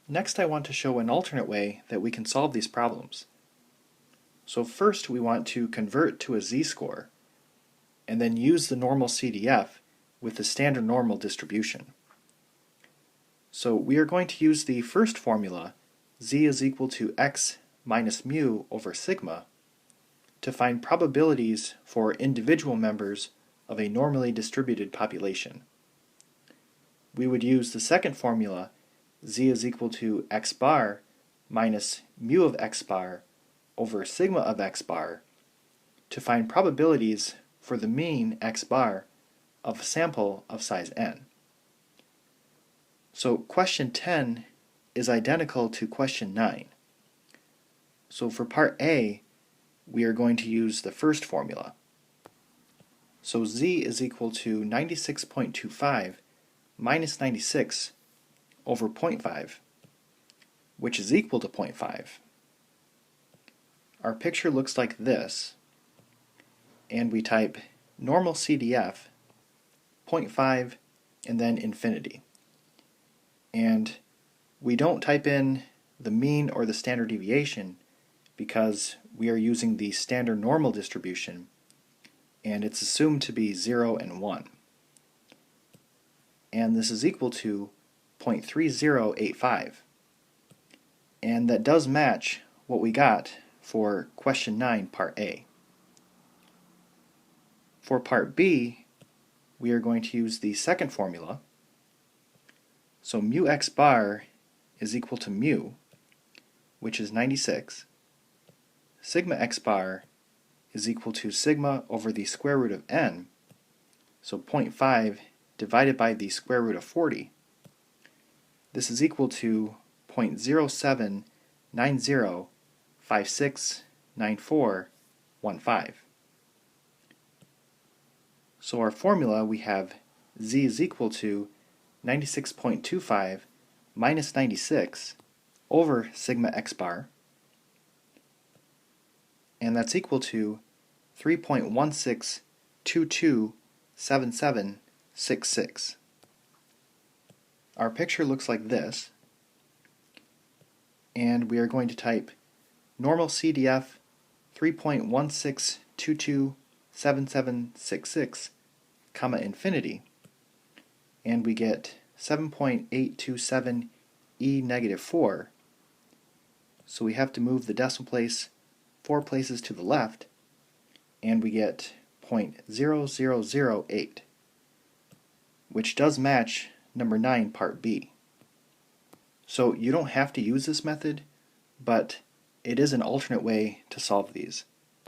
Next, I want to show an alternate way that we can solve these problems. So first, we want to convert to a z-score, and then use the normal CDF with the standard normal distribution. So we are going to use the first formula, z is equal to x minus mu over sigma, to find probabilities for individual members of a normally distributed population. We would use the second formula, z is equal to x bar minus mu of x bar over sigma of x bar, to find probabilities for the mean x bar of a sample of size n. So question 10 is identical to question 9. So for part A, we are going to use the first formula. So z is equal to 96.25 minus 96 over 0.5, which is equal to 0.5. Our picture looks like this, and we type normal CDF, 0.5, and then infinity. And we don't type in the mean or the standard deviation because we are using the standard normal distribution, and it's assumed to be 0 and 1. And this is equal to 0.3085. And that does match what we got for question 9, part A. For part B, we are going to use the second formula. So mu x bar is equal to mu, which is 96. Sigma x bar is equal to sigma over the square root of n, so 0.5 divided by the square root of 40. This is equal to 0.0790569415. So our formula, we have z is equal to 96.25 minus 96 over sigma x bar, and that's equal to 3.16227766. Our picture looks like this, and we are going to type normal CDF 3.16227766, comma infinity, and we get 7.827 e negative 4. So we have to move the decimal place 4 places to the left, and we get 0.0008, which does match number 9, part B. So you don't have to use this method, but it is an alternate way to solve these.